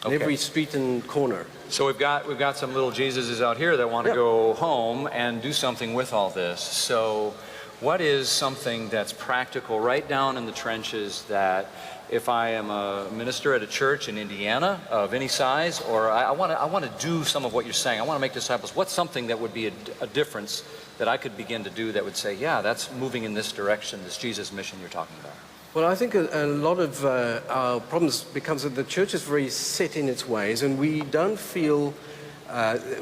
in Okay. every street and corner. So we've got some little Jesuses out here that want to Yeah. go home and do something with all this. So what is something that's practical right down in the trenches that if I am a minister at a church in Indiana of any size, or I want to do some of what you're saying, I want to make disciples, what's something that would be a difference that I could begin to do that would say, yeah, that's moving in this direction, this Jesus mission you're talking about? Well, I think a lot of our problems becomes that the church is very set in its ways, and we don't feel,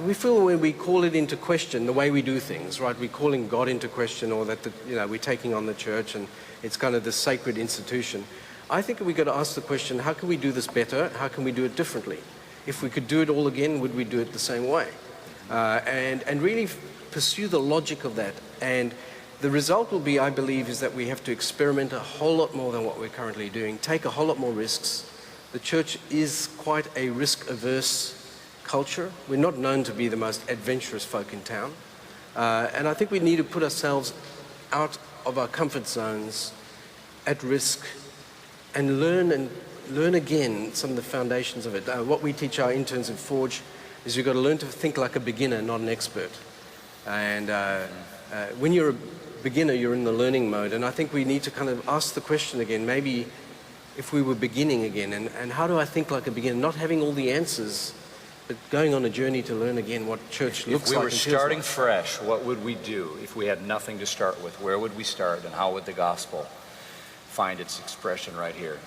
we feel when we call it into question the way we do things, right? We're calling God into question, or that, we're taking on the church and it's kind of this sacred institution. I think we've got to ask the question, how can we do this better? How can we do it differently? If we could do it all again, would we do it the same way? And really pursue the logic of that. And the result will be, I believe, is that we have to experiment a whole lot more than what we're currently doing, take a whole lot more risks. The church is quite a risk-averse culture. We're not known to be the most adventurous folk in town. And I think we need to put ourselves out of our comfort zones at risk and learn again some of the foundations of it. What we teach our interns at Forge is you've got to learn to think like a beginner, not an expert. And when you're a beginner, you're in the learning mode. And I think we need to kind of ask the question again, maybe if we were beginning again, and how do I think like a beginner? Not having all the answers, but going on a journey to learn again what church looks like. If we were starting fresh, what would we do if we had nothing to start with? Where would we start, and how would the gospel find its expression right here?